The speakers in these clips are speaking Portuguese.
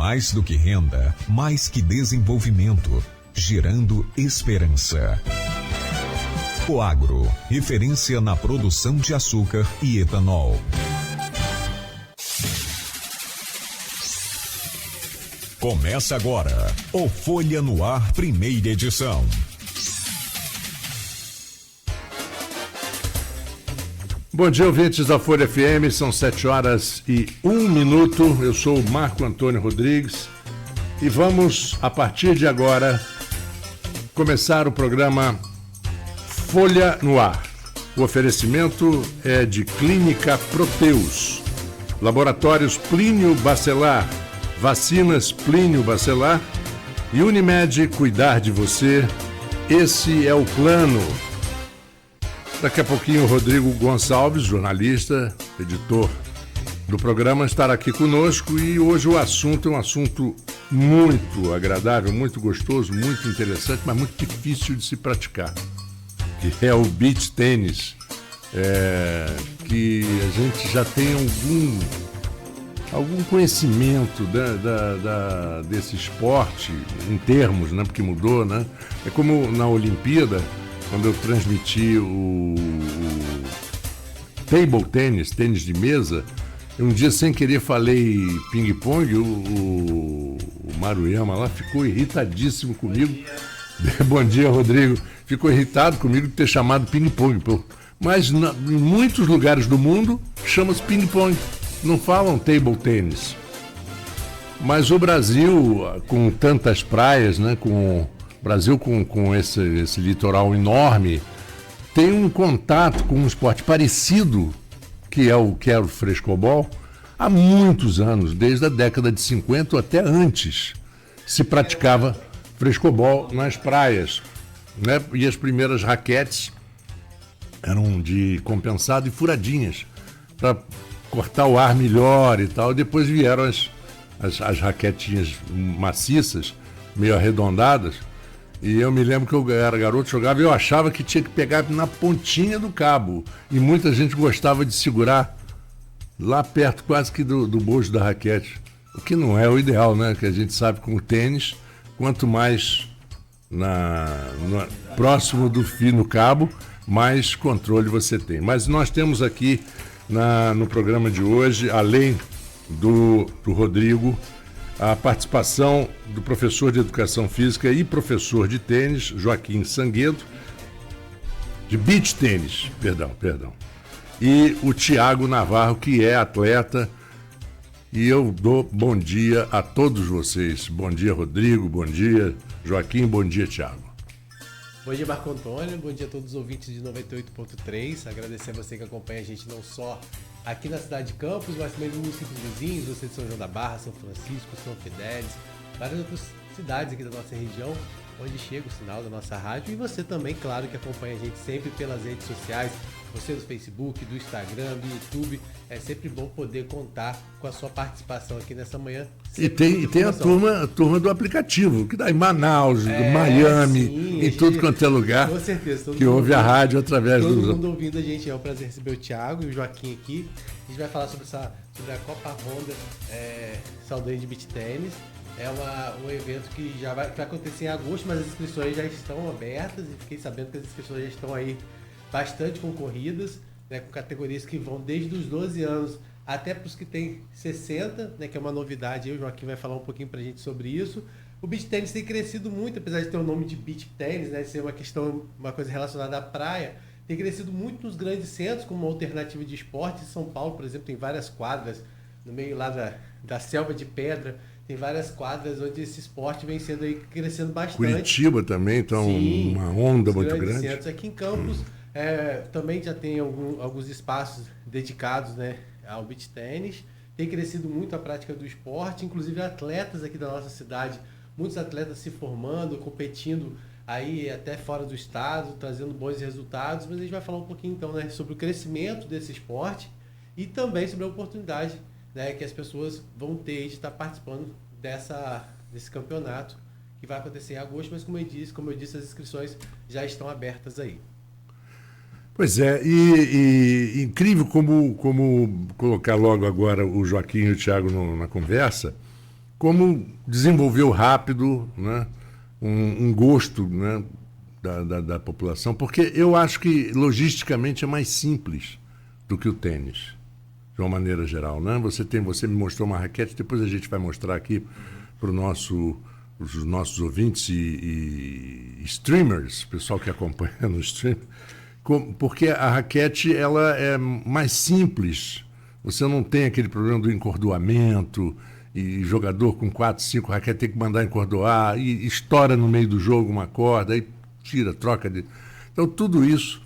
Mais do que renda, mais que desenvolvimento, gerando esperança. Coagro, referência na produção de açúcar e etanol. Começa agora o Folha no Ar, primeira edição. Bom dia, ouvintes da Folha FM, são 7h01. Eu sou o Marco Antônio Rodrigues e vamos, a partir de agora, começar o programa Folha no Ar. O oferecimento é de Clínica Proteus, Laboratórios Plínio Bacelar, Vacinas Plínio Bacelar e Unimed, cuidar de você, esse é o plano. Daqui a pouquinho o Rodrigo Gonçalves, jornalista, editor do programa, estará aqui conosco e hoje o assunto é um assunto muito agradável, muito gostoso, muito interessante, mas muito difícil de se praticar, que é o beach tênis, que a gente já tem algum conhecimento desse esporte, em termos, né, porque mudou, né? É como na Olimpíada, quando eu transmiti o table tennis, tênis de mesa, um dia sem querer falei ping-pong, o Maruyama lá ficou irritadíssimo comigo. Bom dia, Rodrigo. Ficou irritado comigo de ter chamado ping-pong. Mas em muitos lugares do mundo chama-se ping-pong, não falam table tennis. Mas o Brasil, com tantas praias, né, Brasil com esse litoral enorme, tem um contato com um esporte parecido, que era o frescobol, há muitos anos, desde a década de 50 ou até antes, se praticava frescobol nas praias, né? E as primeiras raquetes eram de compensado e furadinhas, para cortar o ar melhor e tal. Depois vieram as raquetinhas maciças, meio arredondadas. E eu me lembro que eu era garoto, jogava e eu achava que tinha que pegar na pontinha do cabo. E muita gente gostava de segurar lá perto, quase que do bojo da raquete. O que não é o ideal, né? Que a gente sabe com o tênis, quanto mais próximo do fio no cabo, mais controle você tem. Mas nós temos aqui no programa de hoje, além do Rodrigo, a participação do professor de Educação Física e professor de tênis, Joaquim Sanguedo, de beach tênis, perdão, e o Tiago Navarro, que é atleta, e eu dou bom dia a todos vocês. Bom dia, Rodrigo, bom dia, Joaquim, bom dia, Tiago. Bom dia, Marco Antônio, bom dia a todos os ouvintes de 98.3, agradecer a você que acompanha a gente não só aqui na cidade de Campos, mas também nos municípios vizinhos, você de São João da Barra, São Francisco, São Fidélis, várias outras cidades aqui da nossa região, onde chega o sinal da nossa rádio, e você também, claro, que acompanha a gente sempre pelas redes sociais, você do Facebook, do Instagram, do YouTube, é sempre bom poder contar com a sua participação aqui nessa manhã. E tem a turma do aplicativo, que dá em Manaus, Miami, sim, em tudo quanto é lugar, com certeza, que ouve a rádio através todo mundo ouvindo a gente. É um prazer receber o Thiago e o Joaquim aqui. A gente vai falar sobre a Copa Honda Saldanha de Beach Tennis. É um evento que vai acontecer em agosto, mas as inscrições já estão abertas e fiquei sabendo que as inscrições já estão aí bastante concorridas, né, com categorias que vão desde os 12 anos até para os que têm 60, né, que é uma novidade. O Joaquim vai falar um pouquinho para a gente sobre isso. O beach tennis tem crescido muito, apesar de ter o nome de beach tennis, né, de ser uma coisa relacionada à praia, tem crescido muito nos grandes centros como uma alternativa de esporte. Em São Paulo, por exemplo, tem várias quadras no meio lá da selva de pedra. Tem várias quadras onde esse esporte vem sendo aí crescendo bastante. Curitiba também, então sim, uma onda muito grande. Centros. Aqui em Campos também já tem alguns espaços dedicados, né, ao beach tênis. Tem crescido muito a prática do esporte, inclusive atletas aqui da nossa cidade, muitos atletas se formando, competindo aí até fora do estado, trazendo bons resultados. Mas a gente vai falar um pouquinho então, né, sobre o crescimento desse esporte e também sobre a oportunidade, né, que as pessoas vão ter de estar participando desse campeonato que vai acontecer em agosto, mas como eu disse, as inscrições já estão abertas aí. Pois é, e incrível como colocar logo agora o Joaquim e o Thiago na conversa, como desenvolveu rápido, né, um gosto, né, da população, porque eu acho que logisticamente é mais simples do que o tênis, de uma maneira geral, né? Você me mostrou uma raquete, depois a gente vai mostrar aqui para os nossos ouvintes e streamers, pessoal que acompanha no stream, porque a raquete ela é mais simples. Você não tem aquele problema do encordoamento, e jogador com 4, 5 raquetes tem que mandar encordoar, e estoura no meio do jogo uma corda, aí tira, troca de... Então, tudo isso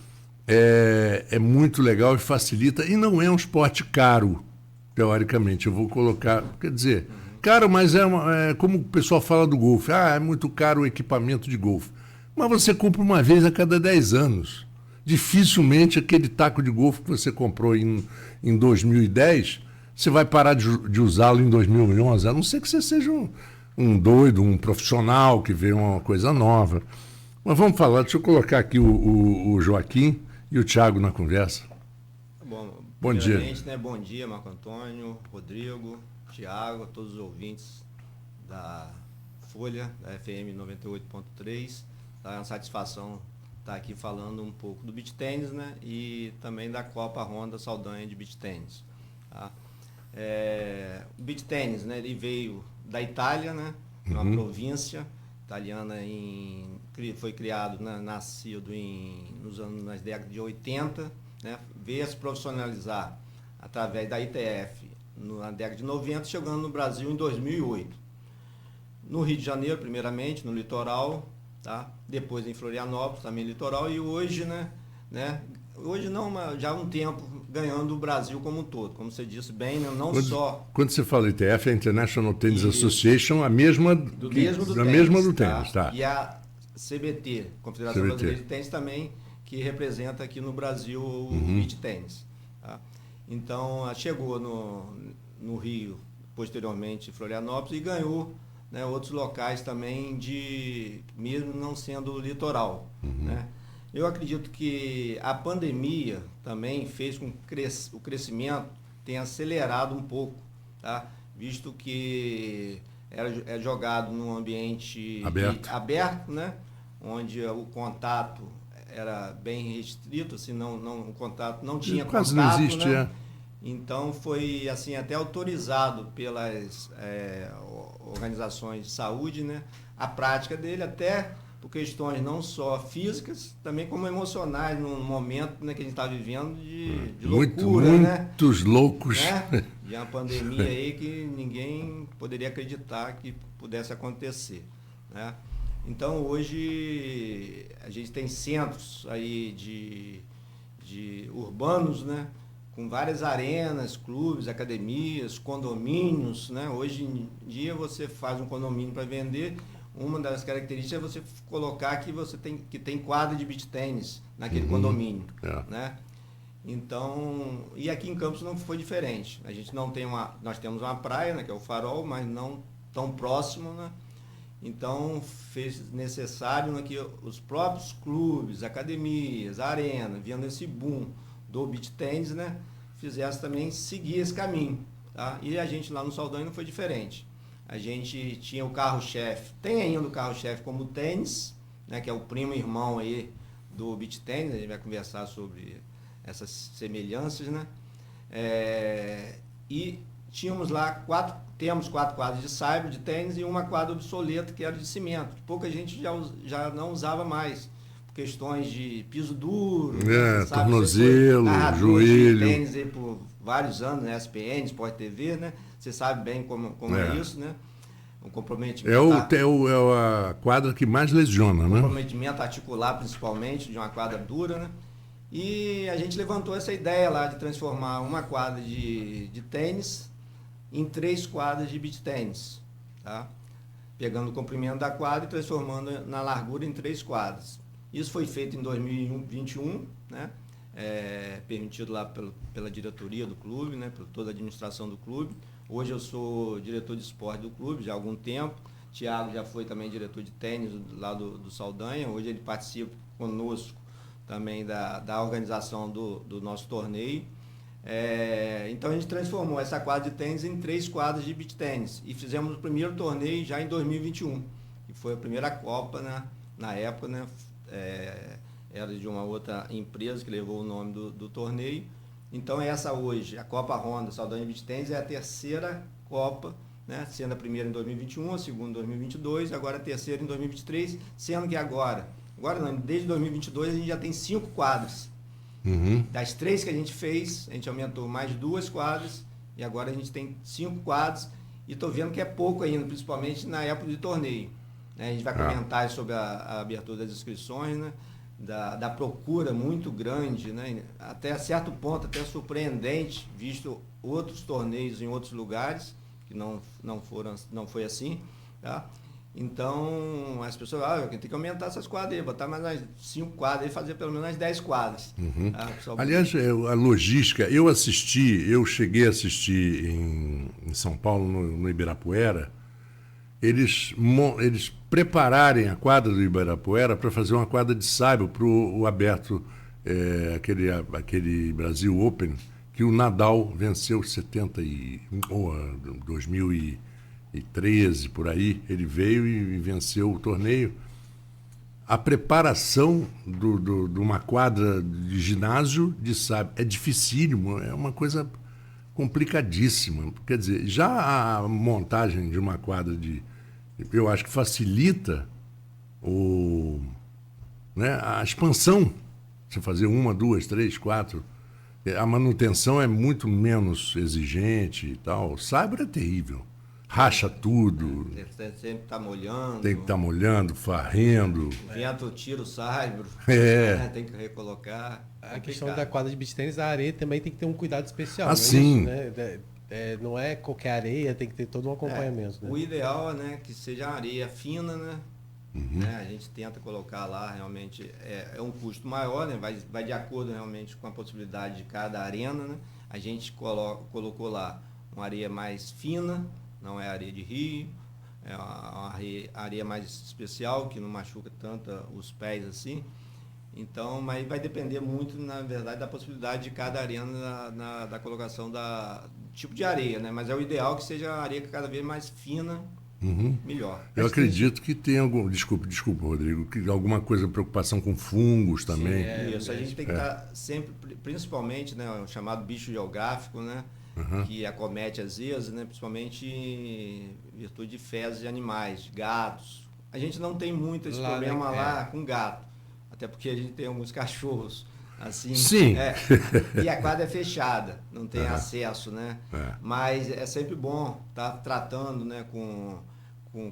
é muito legal e facilita, e não é um esporte caro, teoricamente. Eu vou colocar, quer dizer, caro, mas é como o pessoal fala do golfe. É muito caro o equipamento de golfe. Mas você compra uma vez a cada 10 anos. Dificilmente aquele taco de golfe que você comprou em 2010, você vai parar de usá-lo em 2011, a não ser que você seja um doido, um profissional que vê uma coisa nova. Mas vamos falar, deixa eu colocar aqui o Joaquim e o Thiago na conversa. Bom dia. Né, bom dia, Marco Antônio, Rodrigo, Thiago, todos os ouvintes da Folha, da FM 98.3. É uma satisfação estar aqui falando um pouco do beach tênis, né, e também da Copa Honda Saldanha de beach tênis. Tá? O beach tênis, né, ele veio da Itália, né, uma província italiana, foi criado, né, nascido nas décadas de 80, né, veio a se profissionalizar através da ITF na década de 90, chegando no Brasil em 2008. No Rio de Janeiro, primeiramente, no litoral, tá? Depois em Florianópolis, também litoral, e hoje, hoje não, mas já há um tempo ganhando o Brasil como um todo, como você disse bem, né? Quando você fala ITF, é International Tennis Association, a mesma do tênis, tá? E a CBT, Confederação Brasileira de Tênis, também, que representa aqui no Brasil o beach tênis. Tá? Então, chegou no Rio, posteriormente Florianópolis, e ganhou, né, outros locais também, mesmo não sendo litoral. Né? Eu acredito que a pandemia também fez com que o crescimento tenha acelerado um pouco, tá? Visto que é jogado num ambiente aberto, né? Onde o contato era bem restrito, assim, o contato não tinha quase contato, não existe, né? Então foi assim até autorizado pelas organizações de saúde, né, a prática dele, até por questões não só físicas, também como emocionais, num momento, né, que a gente está vivendo de loucura, muitos loucos. Né? De uma pandemia aí que ninguém poderia acreditar que pudesse acontecer. Né? Então hoje a gente tem centros aí de urbanos, né? Com várias arenas, clubes, academias, condomínios, né? Hoje em dia você faz um condomínio para vender, uma das características é você colocar que tem quadra de beach tênis naquele condomínio, né? Então, e aqui em Campos não foi diferente. A gente nós temos uma praia, né, que é o Farol, mas não tão próximo, né? Então fez necessário, né, que os próprios clubes, academias, arena, vendo esse boom do beach tênis, né, fizesse também seguir esse caminho, tá? E a gente lá no Saldanha não foi diferente. A gente tinha o carro-chefe, tem ainda o carro-chefe como o tênis, né, que é o primo irmão aí do beach tênis. A gente vai conversar sobre essas semelhanças, né? E tínhamos lá temos 4 quadras de saibro de tênis e uma quadra obsoleta que era de cimento, que pouca gente já não usava mais. Questões de piso duro, tornozelo, joelho. Tênis aí por vários anos, né? SPN, Sport TV, né? Você sabe bem como é isso, né? Um comprometimento. É a quadra que mais lesiona, né? Comprometimento articular, principalmente, de uma quadra dura, né? E a gente levantou essa ideia lá de transformar uma quadra de tênis em 3 quadras de beach tênis, tá? Pegando o comprimento da quadra e transformando na largura em 3 quadras. Isso foi feito em 2021, né? Permitido lá pela diretoria do clube, né? Por toda a administração do clube. Hoje eu sou diretor de esporte do clube já há algum tempo. Thiago já foi também diretor de tênis lá do Saldanha. Hoje ele participa conosco também da organização do nosso torneio. Então a gente transformou essa quadra de tênis em 3 quadras de beach tênis e fizemos o primeiro torneio já em 2021, que foi a primeira Copa, né? Na época, né? Era de uma outra empresa que levou o nome do torneio. Então essa hoje, a Copa Honda Saldanha Beach Tênis, é a terceira Copa, né? Sendo a primeira em 2021, a segunda em 2022, agora a terceira em 2023, sendo que agora não, desde 2022 a gente já tem 5 quadras. Das 3 que a gente fez, a gente aumentou mais 2 quadras e agora a gente tem 5 quadras e estou vendo que é pouco ainda, principalmente na época de torneio. A gente vai comentar sobre a abertura das inscrições, né? Da procura muito grande, né? Até certo ponto, até surpreendente, visto outros torneios em outros lugares, que não foi assim, tá? Então, as pessoas, tem que aumentar essas quadras aí, botar mais 5 quadras e fazer pelo menos as 10 quadras. Tá? Aliás, a logística, eu cheguei a assistir em São Paulo, no Ibirapuera, eles prepararem a quadra do Ibirapuera para fazer uma quadra de saibro para o aberto, aquele Brasil Open, que o Nadal venceu 2013, por aí, ele veio e venceu o torneio. A preparação de uma quadra de ginásio de saibro é dificílimo, é uma coisa complicadíssima. Quer dizer, já a montagem de uma quadra eu acho que facilita a expansão. Você fazer 1, 2, 3, 4. A manutenção é muito menos exigente e tal. Saibro é terrível. Racha tudo. Sempre está molhando. Tem que estar molhando, varrendo. O vento tira o saibro. Tem que recolocar. A questão da quadra de beach tênis, a areia também tem que ter um cuidado especial. Sim. Não é qualquer areia, tem que ter todo um acompanhamento. Né? O ideal é que seja areia fina, né? A gente tenta colocar lá, realmente é um custo maior, né? Vai de acordo realmente com a possibilidade de cada arena, né? A gente colocou lá uma areia mais fina, não é areia de rio, é uma areia mais especial, que não machuca tanto os pés assim. Então, mas vai depender muito, na verdade, da possibilidade de cada arena da colocação do tipo de areia, né? Mas é o ideal que seja a areia cada vez mais fina, melhor. Eu acredito que tem desculpa, Rodrigo, que alguma coisa, preocupação com fungos também. Sim, isso, a gente tem que estar sempre, principalmente, né, o chamado bicho geográfico, né? Que acomete às vezes, né, principalmente em virtude de fezes de animais, de gatos. A gente não tem muito esse problema lá com gato, até porque a gente tem alguns cachorros assim. Sim. E a quadra é fechada, não tem acesso, né? Mas é sempre bom estar tratando, né, com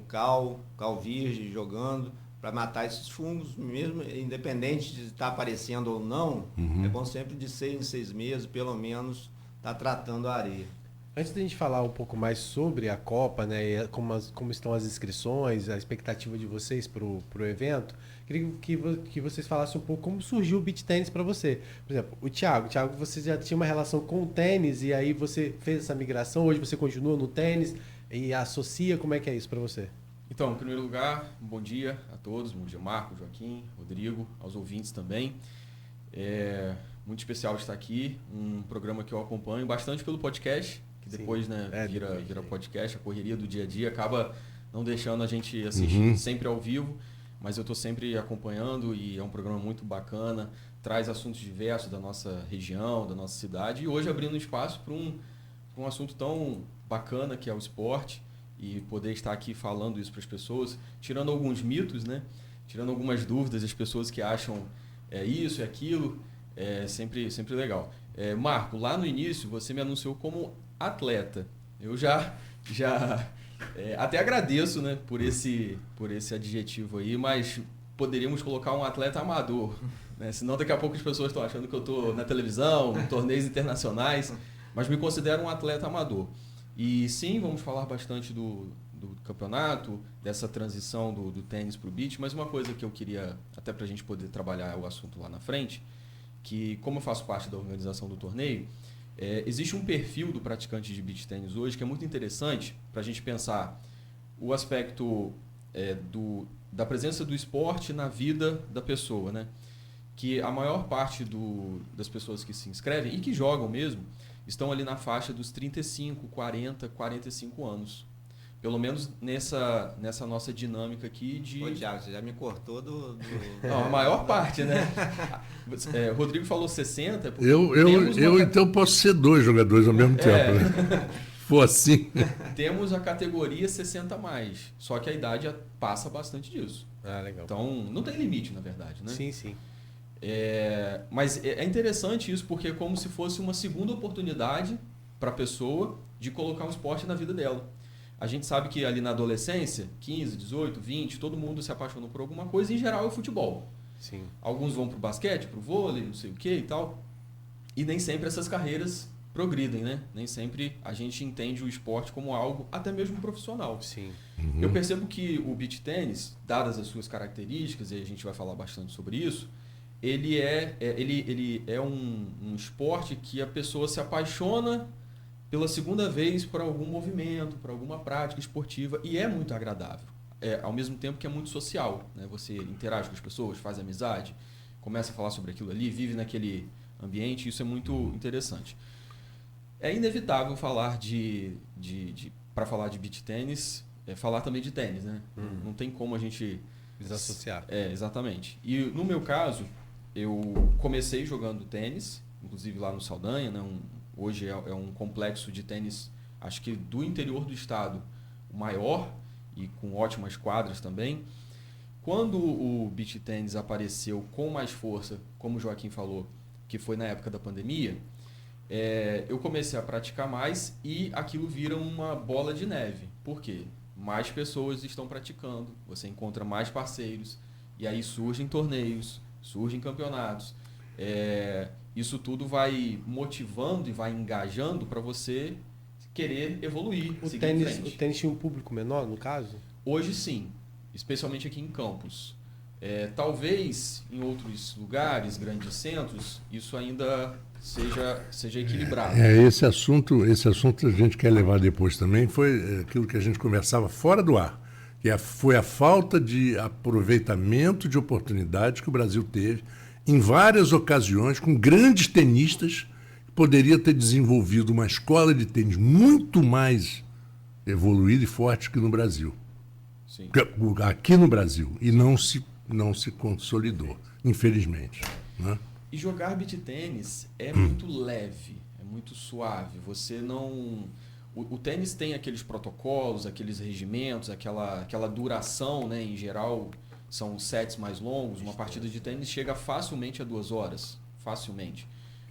cal virgem, jogando, para matar esses fungos, mesmo independente de estar aparecendo ou não. É bom sempre de 6 em 6 meses, pelo menos, estar tratando a areia. Antes da gente falar um pouco mais sobre a Copa, né, e como estão as inscrições, a expectativa de vocês para o evento, queria que vocês falassem um pouco como surgiu o beach tênis para você. Por exemplo, o Thiago, você já tinha uma relação com o tênis e aí você fez essa migração, hoje você continua no tênis e associa, como é que é isso para você? Então, em primeiro lugar, um bom dia a todos, bom dia Marco, Joaquim, Rodrigo, aos ouvintes também. É muito especial estar aqui, um programa que eu acompanho bastante pelo podcast, que depois, vira podcast, a correria do dia a dia acaba não deixando a gente assistir sempre ao vivo, mas eu estou sempre acompanhando e é um programa muito bacana, traz assuntos diversos da nossa região, da nossa cidade, e hoje abrindo espaço para um assunto tão bacana que é o esporte, e poder estar aqui falando isso para as pessoas, tirando alguns mitos, né? Tirando algumas dúvidas das pessoas que acham isso e aquilo, é sempre legal. Marco, lá no início você me anunciou como atleta. Eu já até agradeço, né, por esse adjetivo aí, mas poderíamos colocar um atleta amador, né? Senão daqui a pouco as pessoas estão achando que eu estou na televisão, em torneios internacionais, mas me considero um atleta amador. E sim, vamos falar bastante do campeonato, dessa transição do tênis para o beach, mas uma coisa que eu queria, até para a gente poder trabalhar o assunto lá na frente, que como eu faço parte da organização do torneio, existe um perfil do praticante de beach tênis hoje que é muito interessante para a gente pensar o aspecto da presença do esporte na vida da pessoa, né? que a maior parte das pessoas que se inscrevem e que jogam mesmo estão ali na faixa dos 35, 40, 45 anos. Pelo menos nessa nossa dinâmica aqui de... Ô, Thiago, você já me cortou do... Não, a maior parte, né? Rodrigo falou 60. Então posso ser 2 jogadores ao mesmo tempo, né? For assim. Temos a categoria 60 a mais, só que a idade passa bastante disso. Ah, legal. Então, não tem limite, na verdade, né? Sim, sim. Mas é interessante isso, porque é como se fosse uma segunda oportunidade para a pessoa de colocar um esporte na vida dela. A gente sabe que ali na adolescência, 15, 18, 20, todo mundo se apaixona por alguma coisa, e em geral é o futebol. Sim. Alguns vão para o basquete, para o vôlei, não sei o que e tal. E nem sempre essas carreiras progridem, né? Nem sempre a gente entende o esporte como algo até mesmo profissional. Sim. Eu percebo que o beach tênis, dadas as suas características, e a gente vai falar bastante sobre isso, ele é um esporte que a pessoa se apaixona pela segunda vez por algum movimento, por alguma prática esportiva, e é muito agradável. Ao mesmo tempo que é muito social, né? Você interage com as pessoas, faz amizade, começa a falar sobre aquilo ali, vive naquele ambiente, isso é muito interessante. É inevitável falar para falar de beach tênis, falar também de tênis, né? Não tem como a gente desassociar. Exatamente. E no meu caso, eu comecei jogando tênis, inclusive lá no Saldanha, né? Hoje é um complexo de tênis, acho que do interior do estado, o maior e com ótimas quadras também. Quando o beach tênis apareceu com mais força, como o Joaquim falou, que foi na época da pandemia, eu comecei a praticar mais e aquilo vira uma bola de neve. Por quê? Mais pessoas estão praticando, você encontra mais parceiros, e aí surgem torneios, surgem campeonatos. Isso tudo vai motivando e vai engajando para você querer evoluir. O tênis tinha um público menor, no caso? Hoje sim, especialmente aqui em Campos. Talvez em outros lugares, grandes centros, isso ainda seja equilibrado. Esse assunto a gente quer levar depois também, foi aquilo que a gente conversava fora do ar, que foi a falta de aproveitamento de oportunidades que o Brasil teve em várias ocasiões, com grandes tenistas, que poderia ter desenvolvido uma escola de tênis muito mais evoluída e forte que no Brasil. Sim. Aqui no Brasil. E não se consolidou, infelizmente. Né? E jogar beach tênis é muito leve, é muito suave. Você não... O tênis tem aqueles protocolos, aqueles regimentos, aquela duração, né? Em geral, são sets mais longos. Uma partida de tênis chega facilmente a 2 horas. Facilmente.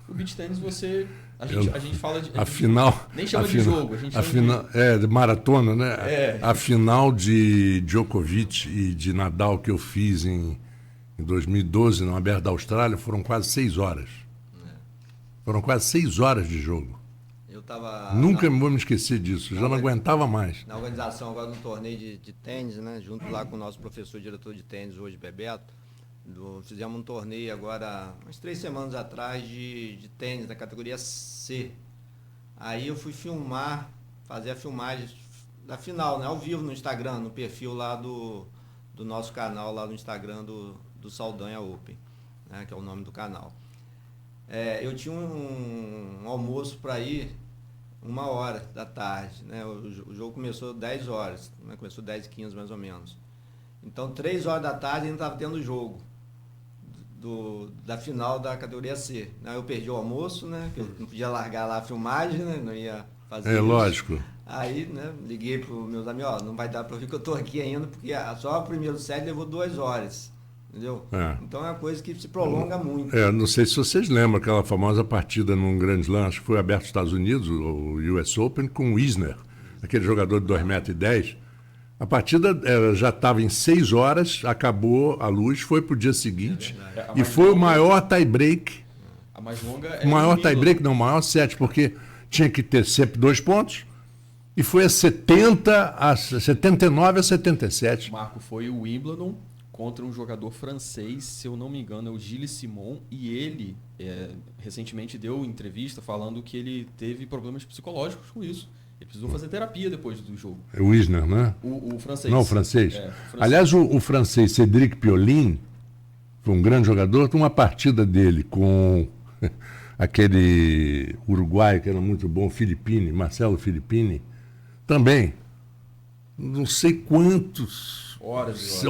O beach tênis, a gente fala de... nem chama de jogo. A gente chama de maratona, né? A final de Djokovic e de Nadal que eu fiz em 2012, no Aberto da Austrália, foram quase 6 horas. Foram quase 6 horas de jogo. Nunca vou me esquecer disso, já não aguentava mais. Na organização agora do torneio de tênis, né, junto lá com o nosso professor diretor de tênis hoje, Bebeto, fizemos um torneio agora, umas 3 semanas atrás, de tênis da categoria C. Aí eu fui fazer a filmagem da final, né, ao vivo no Instagram, no perfil lá do nosso canal, lá no Instagram do Saldanha Open, né, que é o nome do canal. Eu tinha um almoço para ir 1h da tarde, né? O jogo começou 10 horas, né? Começou 10h15 mais ou menos. Então 3 horas da tarde ainda estava tendo o jogo da final da categoria C. Eu perdi o almoço, né? Que eu não podia largar lá a filmagem, né? Não ia fazer isso. Lógico. Aí, né, liguei para os meus amigos, não vai dar para ver que eu estou aqui ainda, porque só o primeiro set levou 2 horas. Entendeu? Então é uma coisa que se prolonga muito. Não sei se vocês lembram aquela famosa partida num Grand Slam, acho que foi aberto nos Estados Unidos, o US Open, com o Isner, aquele jogador de 2,10 m. A partida já estava em 6 horas, acabou a luz, foi para o dia seguinte, e foi o maior tie-break. A mais longa o maior tie-break, não, o maior set, porque tinha que ter sempre 2 pontos, e foi a 79 a 77. Marco, foi o Wimbledon contra um jogador francês, se eu não me engano, é o Gilles Simon, e ele recentemente deu entrevista falando que ele teve problemas psicológicos com isso. Ele precisou fazer terapia depois do jogo. É o Isner, né? O francês. Não, o francês. O francês. Aliás, o francês Cédric Pioline foi um grande jogador, uma partida dele com aquele uruguaio que era muito bom, Filippini, Marcelo Filippini, também, não sei quantos, horas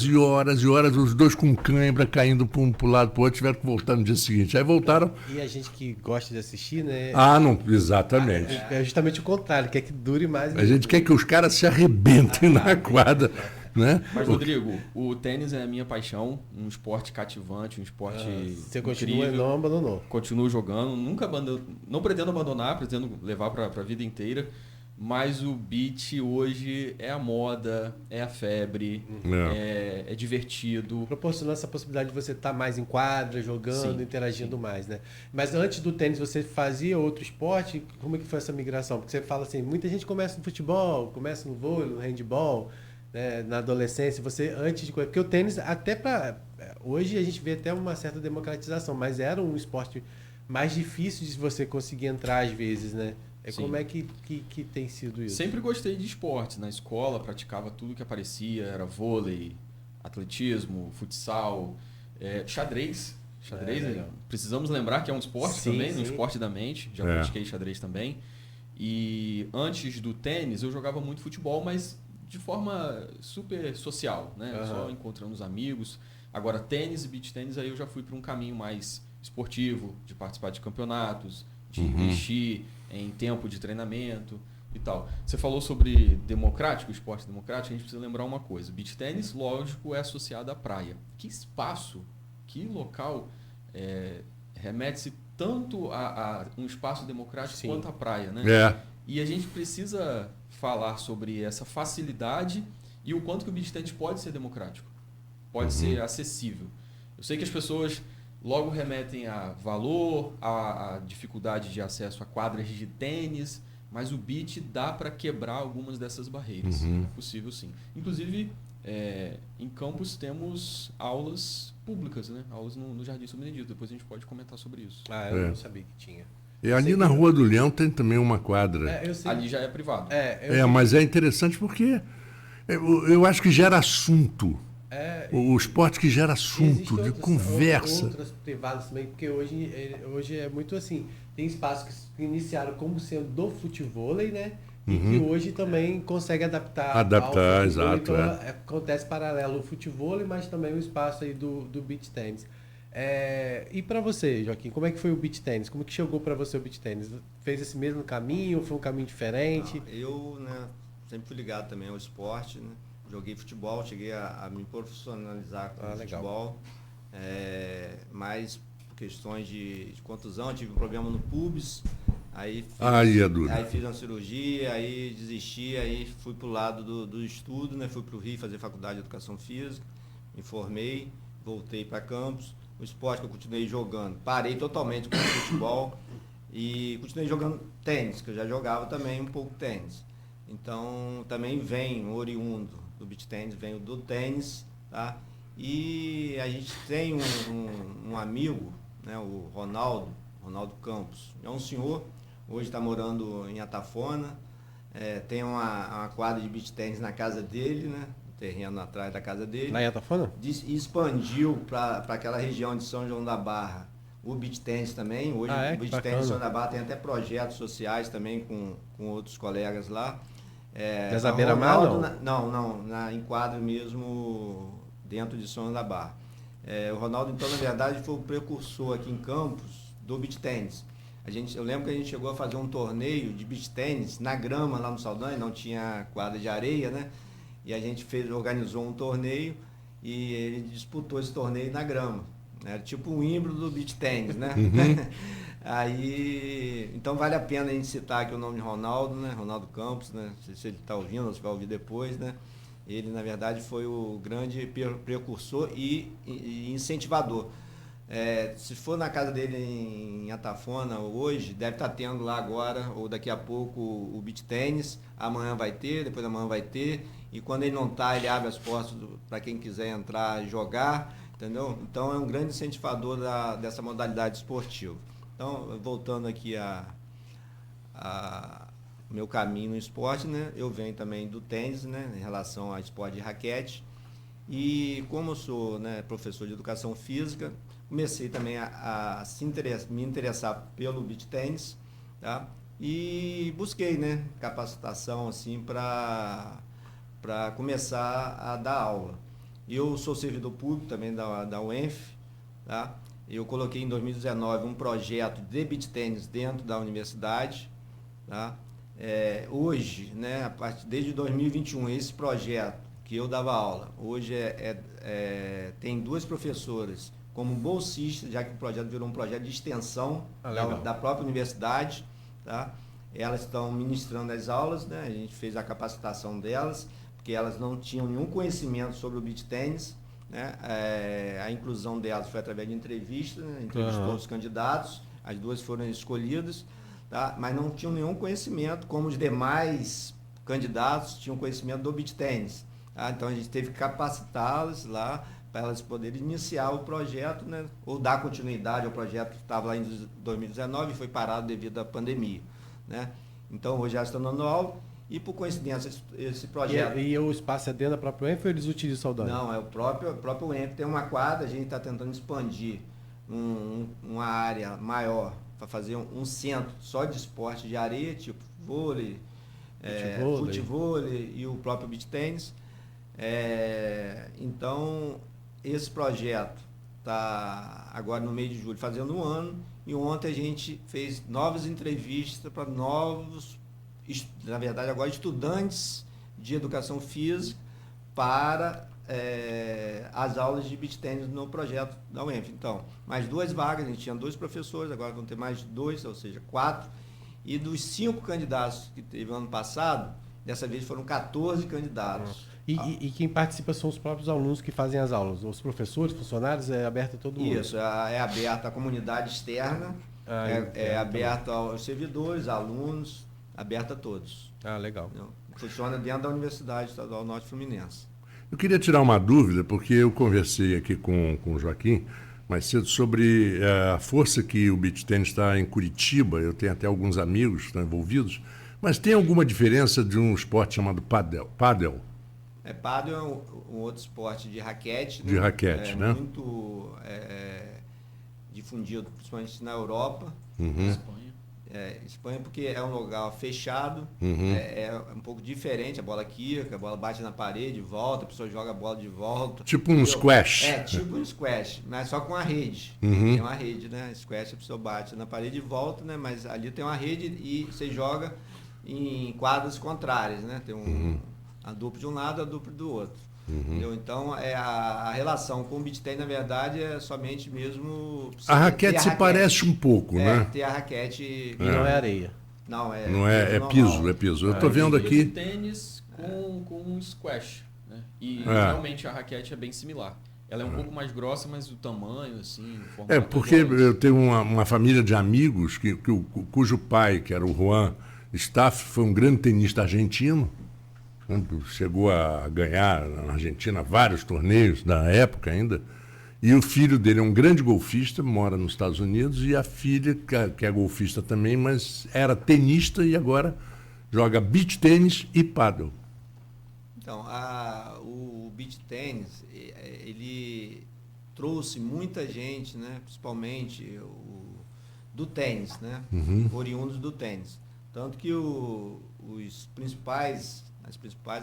e horas, os dois com cãibra caindo para um pro lado para o outro, tiveram que voltar no dia seguinte. Aí voltaram. E a gente que gosta de assistir, né? Ah, não, exatamente. É justamente o contrário, quer que dure mais. A gente quer que os caras se arrebentem na quadra. Né? Mas, Rodrigo, o tênis é a minha paixão, um esporte cativante, um esporte Você continua incrível. e não abandonou. Continuo jogando, não pretendo abandonar, pretendo levar para a vida inteira. Mas o beach hoje é a moda, é a febre, é divertido. Proporcionou essa possibilidade de você estar mais em quadra, jogando, Sim, interagindo mais, né? Mas antes do tênis você fazia outro esporte? Como é que foi essa migração? Porque você fala assim, muita gente começa no futebol, começa no vôlei, no handball, né? Na adolescência. Você antes de... Porque o tênis, até para... Hoje a gente vê até uma certa democratização, mas era um esporte mais difícil de você conseguir entrar às vezes, né? Sim. Como é que tem sido isso? Sempre gostei de esportes. Na escola praticava tudo que aparecia. Era vôlei, atletismo, futsal, xadrez. Xadrez, precisamos lembrar que é um esporte também, um esporte da mente. Já pratiquei xadrez também. E antes do tênis eu jogava muito futebol, mas de forma super social, né? Só encontrando os amigos. Agora tênis e beach tênis, aí eu já fui para um caminho mais esportivo, de participar de campeonatos, de investir em tempo de treinamento e tal. Você falou sobre democrático, esporte democrático, a gente precisa lembrar uma coisa. Beach tênis, lógico, é associado à praia. Que espaço, que local remete-se tanto a um espaço democrático quanto à praia, né? E a gente precisa falar sobre essa facilidade e o quanto que o beach tênis pode ser democrático, pode ser acessível. Eu sei que as pessoas logo remetem a valor, a dificuldade de acesso a quadras de tênis, mas o beach dá para quebrar algumas dessas barreiras. É possível sim. Inclusive, em campus temos aulas públicas, né? Aulas no Jardim São Benedito. Depois a gente pode comentar sobre isso. Eu não sabia que tinha. E ali na Rua do Leão tem também uma quadra. Ali já é privado. Mas é interessante porque eu acho que gera assunto. O esporte que gera assunto, de conversa. Outras privadas também, porque hoje é muito assim, tem espaços que iniciaram como sendo do futevôlei, né? E que hoje também consegue adaptar ao exato. Então acontece paralelo o futevôlei, mas também o espaço aí do beach tennis. E para você, Joaquim, como é que foi o beach tennis? Como que chegou para você o beach tennis? Fez esse mesmo caminho? Foi um caminho diferente? Eu, sempre fui ligado também ao esporte, né? Joguei futebol, cheguei a me profissionalizar com futebol, mas por questões de contusão, tive um problema no pubis, aí fiz uma cirurgia, aí desisti, aí fui para o lado do estudo, né? Fui para o Rio fazer faculdade de Educação Física, me formei, voltei para Campos, o esporte que eu continuei jogando, parei totalmente com o futebol e continuei jogando tênis, que eu já jogava também um pouco tênis. Então também vem oriundo do beach tênis, venho do tênis, tá? E a gente tem um amigo, né, o Ronaldo Campos. É um senhor, hoje está morando em Atafona, tem uma quadra de beach tênis na casa dele, né? No terreno atrás da casa dele. Lá em Atafona? Expandiu para aquela região de São João da Barra o beach tênis também. Hoje o beach tênis de São João da Barra tem até projetos sociais também com outros colegas lá. Mas a beira-mar não, em quadro mesmo dentro de São João da Barra. O Ronaldo, então, na verdade, foi o precursor aqui em Campos do beach tênis. Eu lembro que a gente chegou a fazer um torneio de beach tênis na grama lá no Saldanha, não tinha quadra de areia, né? E a gente organizou um torneio e ele disputou esse torneio na grama. Era tipo um híbrido do beach tênis, né? Aí, então vale a pena a gente citar aqui o nome de Ronaldo, né? Ronaldo Campos, né? Não sei se ele está ouvindo ou se vai ouvir depois, né? Ele, na verdade, foi o grande precursor e incentivador. Se for na casa dele em Atafona hoje, deve estar tendo lá agora, ou daqui a pouco, o beach tênis. Amanhã vai ter, depois da manhã vai ter. E quando ele não está, ele abre as portas para quem quiser entrar e jogar, entendeu? Então é um grande incentivador dessa modalidade esportiva. Então, voltando aqui a meu caminho no esporte, né? Eu venho também do tênis, né? Em relação ao esporte de raquete. E como eu sou, né, professor de educação física, comecei também a me interessar pelo beach tennis, tá? E busquei, né, capacitação assim para começar a dar aula. Eu sou servidor público também da UENF, tá? Eu coloquei em 2019 um projeto de beach tennis dentro da universidade, tá? Hoje, né, desde 2021, esse projeto que eu dava aula, hoje tem 2 professoras como bolsistas, já que o projeto virou um projeto de extensão da própria universidade, tá? Elas estão ministrando as aulas, né? A gente fez a capacitação delas, porque elas não tinham nenhum conhecimento sobre o beach tennis, né? A inclusão delas foi através de entrevista, né? Entrevistou os candidatos, as 2 foram escolhidas, tá? Mas não tinham nenhum conhecimento, como os demais candidatos tinham conhecimento do beach tennis. Tá? Então a gente teve que capacitá-las lá para elas poderem iniciar o projeto, né? Ou dar continuidade ao projeto que estava lá em 2019 e foi parado devido à pandemia, né? Então hoje elas estão dando aula e, por coincidência, esse projeto... E o espaço é dentro da própria UENF ou eles utilizam o Saldanha? Não, é o próprio UENF. Tem uma quadra, a gente está tentando expandir uma área maior para fazer um centro só de esporte de areia, tipo vôlei, futevôlei e o próprio beach tennis. Então, esse projeto está agora no mês de julho fazendo 1 ano, e ontem a gente fez novas entrevistas para na verdade agora estudantes de educação física para as aulas de beach tennis no projeto da UENF. Então, mais 2 vagas, a gente tinha 2 professores, agora vão ter mais 2, ou seja, 4, e dos 5 candidatos que teve ano passado, dessa vez foram 14 candidatos. E quem participa são os próprios alunos que fazem as aulas? Os professores, funcionários, é aberto a todo mundo? Isso, é aberto à comunidade externa, é aberto aos servidores, alunos, aberto a todos. Legal. Funciona dentro da Universidade Estadual Norte Fluminense. Eu queria tirar uma dúvida, porque eu conversei aqui com o Joaquim mais cedo sobre a força que o beach tennis está em Curitiba. Eu tenho até alguns amigos que estão envolvidos, mas tem alguma diferença de um esporte chamado pádel? Pádel é um outro esporte de raquete. De raquete, né? Muito difundido, principalmente na Europa. Espanha, porque é um lugar fechado, é um pouco diferente, a bola quica, a bola bate na parede, volta, a pessoa joga a bola de volta. Tipo um squash. Tipo um squash, mas só com a rede. Tem uma rede, né? Squash a pessoa bate na parede e volta, né? Mas ali tem uma rede e você joga em quadras contrárias, né? Tem a dupla de um lado, a dupla do outro. Entendeu? Então, a relação com o beach tennis, na verdade, é somente mesmo... A raquete se parece um pouco, né? Ter a raquete... E não é areia. Não, é piso, é piso. Eu estou vendo aqui... Tênis com squash, né? E realmente a raquete é bem similar. Ela é um pouco mais grossa, mas o tamanho, assim... O formato porque eu tenho uma família de amigos cujo pai, que era o Juan Staff, foi um grande tenista argentino. Chegou a ganhar na Argentina vários torneios da época ainda, e o filho dele é um grande golfista, mora nos Estados Unidos, e a filha, que é golfista também, mas era tenista e agora joga beach tênis e pádel. Então, o beach tênis, ele trouxe muita gente, né, principalmente do tênis, né, oriundos do tênis. Tanto que os principais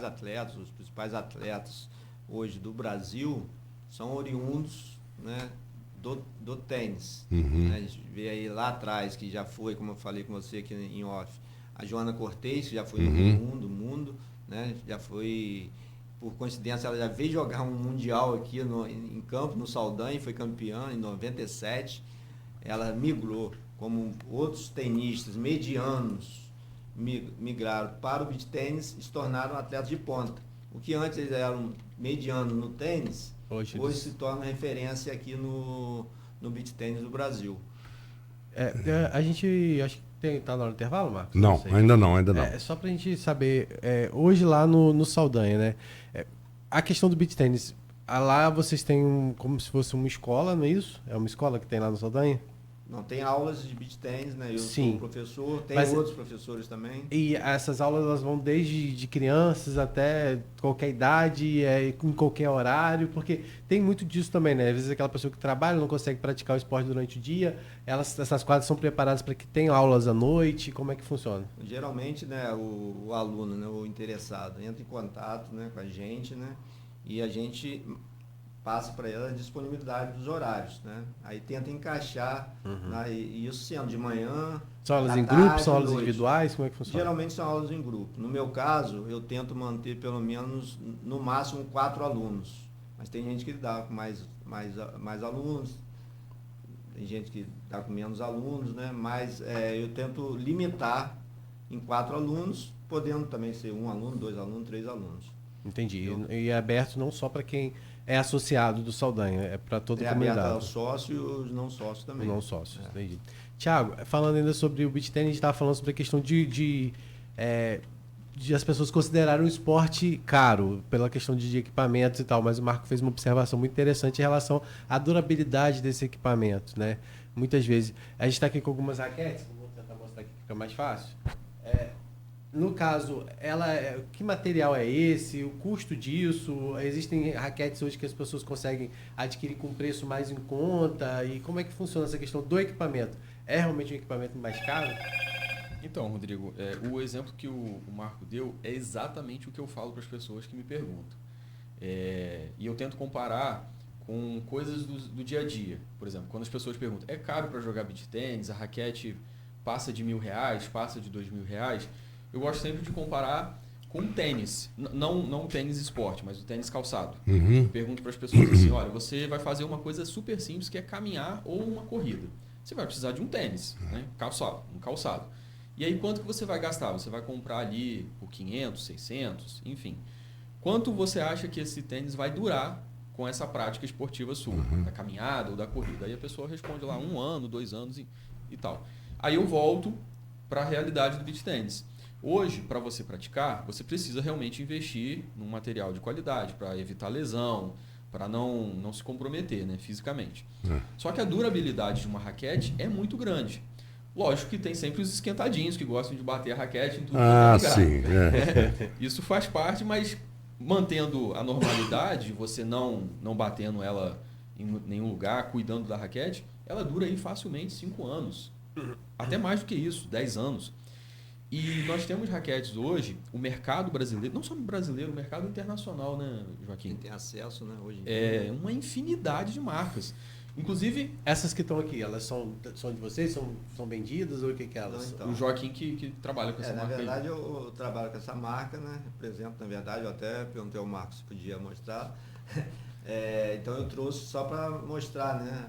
atletas hoje do Brasil são oriundos, né, do tênis. Né? A gente vê aí lá atrás, que já foi, como eu falei com você aqui em off, a Joana Cortez, que já foi do mundo, né? Já foi, por coincidência, ela já veio jogar um mundial aqui em campo, no Saldanha, foi campeã em 97. Ela migrou, como outros tenistas medianos migraram para o beach tênis e se tornaram atletas de ponta. O que antes eles eram medianos no tênis, hoje se torna referência aqui no beach tênis do Brasil. A gente acho que está na hora do intervalo, Marcos? Não, ainda não. Só para a gente saber, hoje lá no Saldanha, né? A questão do beach tênis, lá vocês têm como se fosse uma escola, não é isso? É uma escola que tem lá no Saldanha? Não, tem aulas de beach tennis, né? Eu Sim. sou professor, tem Mas- outros professores também. E essas aulas elas vão desde de crianças até qualquer idade, em qualquer horário, porque tem muito disso também, né? Às vezes aquela pessoa que trabalha não consegue praticar o esporte durante o dia, essas quadras são preparadas para que tenham aulas à noite, como é que funciona? Geralmente, né, o aluno, né, o interessado, entra em contato, né, com a gente, né? E a gente passa para ela a disponibilidade dos horários, né? Aí tenta encaixar, né, e isso sendo de manhã. São aulas à em tarde, grupo, são aulas noite. individuais, como é que funciona? Geralmente são aulas em grupo. No meu caso, eu tento manter pelo menos, no máximo, 4 alunos. Mas tem gente que dá com mais alunos, tem gente que dá com menos alunos, né? Mas eu tento limitar em 4 alunos, podendo também ser 1 aluno, 2 alunos, 3 alunos. Entendi. E é aberto não só para quem é associado do Saldanha, é para toda a É aberto comunidade. aos sócios e os não sócios também. Não sócios, entendi. Tiago, falando ainda sobre o beach tennis, a gente estava falando sobre a questão de as pessoas considerarem um esporte caro, pela questão de equipamentos e tal, mas o Marco fez uma observação muito interessante em relação à durabilidade desse equipamento, né? Muitas vezes, a gente está aqui com algumas raquetes, vou tentar mostrar aqui que fica mais fácil. No caso, que material é esse? O custo disso? Existem raquetes hoje que as pessoas conseguem adquirir com preço mais em conta? E como é que funciona essa questão do equipamento? É realmente um equipamento mais caro? Então, Rodrigo, o exemplo que o Marco deu é exatamente o que eu falo para as pessoas que me perguntam. E eu tento comparar com coisas do dia a dia. Por exemplo, quando as pessoas perguntam, é caro para jogar beach tennis? A raquete passa de R$1.000, passa de R$2.000? Eu gosto sempre de comparar com tênis. Não o tênis esporte, mas o tênis calçado. Eu pergunto para as pessoas assim, olha, você vai fazer uma coisa super simples que é caminhar ou uma corrida. Você vai precisar de um tênis, né? Um calçado. E aí quanto que você vai gastar? Você vai comprar ali por 500, 600, enfim. Quanto você acha que esse tênis vai durar com essa prática esportiva sua? Da caminhada ou da corrida? Aí a pessoa responde lá 1 ano, 2 anos e tal. Aí eu volto para a realidade do beach tennis. Hoje, para você praticar, você precisa realmente investir num material de qualidade para evitar lesão, para não se comprometer, né, fisicamente. Só que a durabilidade de uma raquete é muito grande. Lógico que tem sempre os esquentadinhos que gostam de bater a raquete em tudo. Sim. Isso faz parte, mas mantendo a normalidade, você não batendo ela em nenhum lugar, cuidando da raquete, ela dura aí facilmente 5 anos. Até mais do que isso, 10 anos. E nós temos raquetes hoje, o mercado brasileiro, não só o brasileiro, o mercado internacional, né, Joaquim? Quem tem acesso, né, hoje em dia. Uma infinidade de marcas. Inclusive, Essas que estão aqui, elas são de vocês? São vendidas ou o que elas Não, são? então. o Joaquim que trabalha com essa Na marca verdade, aí. eu trabalho com essa marca, né? Represento, na verdade, eu até perguntei ao Marcos se podia mostrar. Então eu trouxe só para mostrar, né?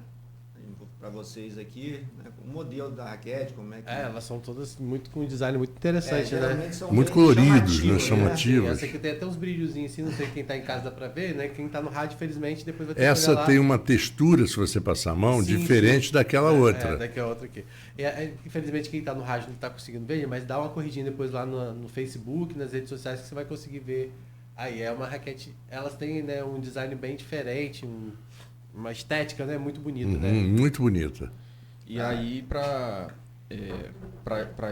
Para vocês aqui, né, o modelo da raquete, como é que... Elas são todas com um design muito interessante, né? geralmente são Muito bem coloridos, né? chamativos, Chamativos. Essa aqui tem até uns brilhozinhos assim, não sei quem tá em casa dá pra ver, né? Quem tá no rádio, felizmente, depois vai ter que Essa olhar lá. tem uma textura, se você passar a mão, Sim, diferente daquela outra. Daqui a outra aqui. Infelizmente, quem tá no rádio não tá conseguindo ver, mas dá uma corridinha depois lá no Facebook, nas redes sociais, que você vai conseguir ver. Aí é uma raquete, elas têm, né, um design bem diferente, uma estética, né, muito bonita, né? Muito bonita. E aí, para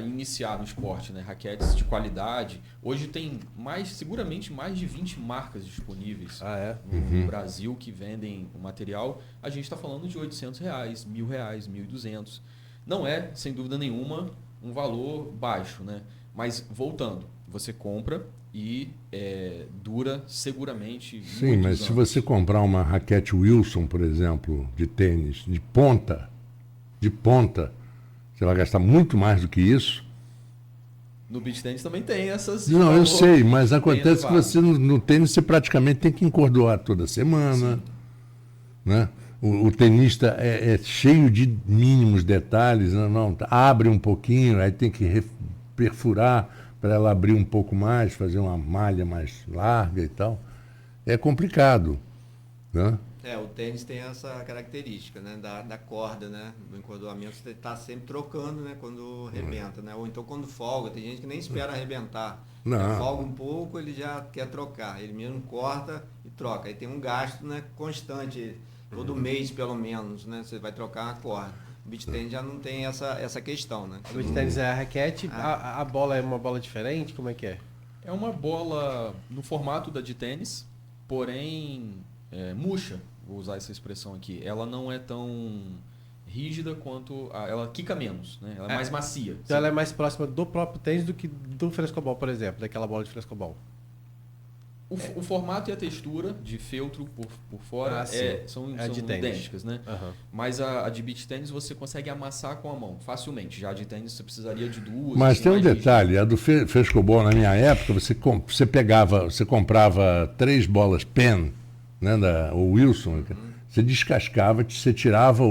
iniciar no esporte, né, raquetes de qualidade, hoje tem seguramente mais de 20 marcas disponíveis no Brasil que vendem o material. A gente está falando de R$800, R$1.000, R$1.200. Não é, sem dúvida nenhuma, um valor baixo, né? Mas, voltando, você compra e dura seguramente Sim, muitos mas se anos. você comprar uma raquete Wilson, por exemplo, de tênis, de ponta, você vai gastar muito mais do que isso. No beach tennis também tem essas... Não, eu valor sei, mas bem acontece que elevado. você no tênis você praticamente tem que encordoar toda semana. Né? O tenista é cheio de mínimos detalhes, abre um pouquinho, aí tem que perfurar para ela abrir um pouco mais, fazer uma malha mais larga e tal. É complicado. Né? O tênis tem essa característica, né, da corda, né, do encordoamento, você está sempre trocando, né, quando arrebenta, né, ou então quando folga, tem gente que nem espera arrebentar, Não. Folga um pouco, ele já quer trocar, ele mesmo corta e troca, aí tem um gasto, né, constante, todo mês pelo menos, né, você vai trocar a corda, O beach tennis já não tem essa questão, né? O beach tennis é a raquete, a bola é uma bola diferente? Como é que é? É uma bola no formato da de tênis, porém murcha, vou usar essa expressão aqui. Ela não é tão rígida quanto... ela quica menos, né? Ela é mais macia. Então ela é mais próxima do próprio tênis do que do frescobol, por exemplo, daquela bola de frescobol. O formato e a textura de feltro por fora são idênticas, né? Uhum. Mas a de beach tennis você consegue amassar com a mão facilmente. Já a de tênis você precisaria de duas. Mas assim, tem um mais detalhe, a do frescobol na minha época, você comprava 3 bolas Penn, né, o Wilson, você descascava, você tirava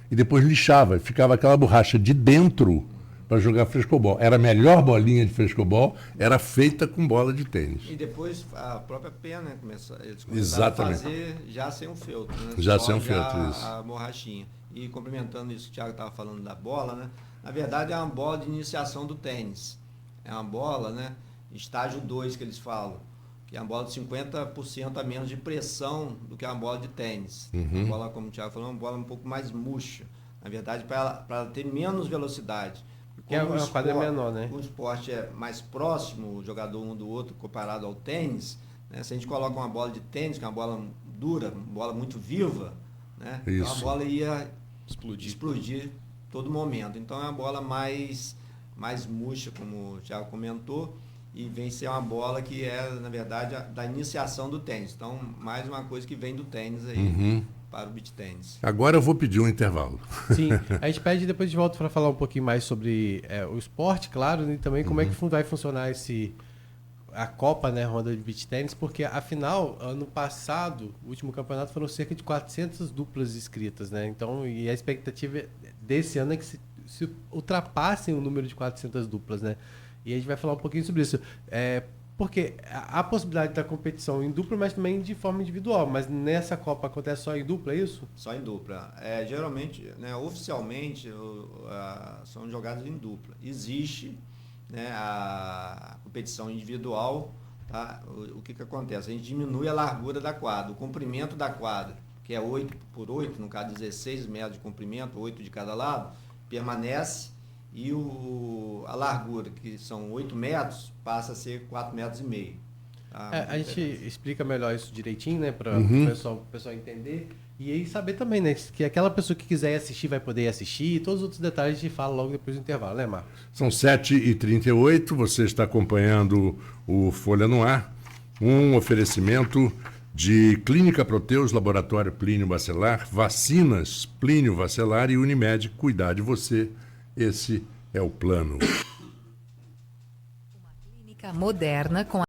e depois lixava, ficava aquela borracha de dentro para jogar frescobol. Era a melhor bolinha de frescobol, era feita com bola de tênis. E depois a própria pena, eles começaram Exatamente. a fazer já sem um feltro, né? Já Só sem um feltro, isso. a borrachinha. E complementando isso que o Thiago estava falando da bola, né? Na verdade é uma bola de iniciação do tênis. É uma bola, né? Estágio 2 que eles falam. Que é uma bola de 50% a menos de pressão do que uma bola de tênis. Uma bola, como o Thiago falou, uma bola um pouco mais murcha. Na verdade, para ela ter menos velocidade. Que é uma quadra menor, né? O esporte é mais próximo, o jogador um do outro, comparado ao tênis. Né? Se a gente coloca uma bola de tênis, que é uma bola dura, uma bola muito viva, né? Então a bola ia explodir todo momento. Então é uma bola mais murcha, como o Thiago comentou, e vem ser uma bola que é, na verdade, da iniciação do tênis. Então, mais uma coisa que vem do tênis aí para o beach tênis. Agora eu vou pedir um intervalo. Sim, a gente pede depois de volta para falar um pouquinho mais sobre o esporte, claro, e também como é que vai funcionar a Copa, né, Honda de Beach Tennis, porque afinal, ano passado, o último campeonato foram cerca de 400 duplas inscritas, né? Então, e a expectativa desse ano é que se ultrapassem o número de 400 duplas, né? E a gente vai falar um pouquinho sobre isso. Porque há possibilidade da competição em dupla, mas também de forma individual. Mas nessa Copa acontece só em dupla, é isso? Só em dupla. Geralmente, né, oficialmente, são jogados em dupla. Existe, né, a competição individual. Tá? O que acontece? A gente diminui a largura da quadra, o comprimento da quadra, que é 8 por 8, no caso 16 metros de comprimento, 8 de cada lado, permanece. E a largura, que são 8 metros, passa a ser 4,5 metros. Tá? A gente explica melhor isso direitinho, né? Para o pessoal entender. E aí saber também, né? Que aquela pessoa que quiser assistir vai poder assistir. E todos os outros detalhes a gente fala logo depois do intervalo, né, Marcos? São 7h38, você está acompanhando o Folha no Ar. Um oferecimento de Clínica Proteus, Laboratório Plínio Bacelar, Vacinas Plínio Bacelar e Unimed, cuidar de você. Esse é o plano. Uma clínica moderna com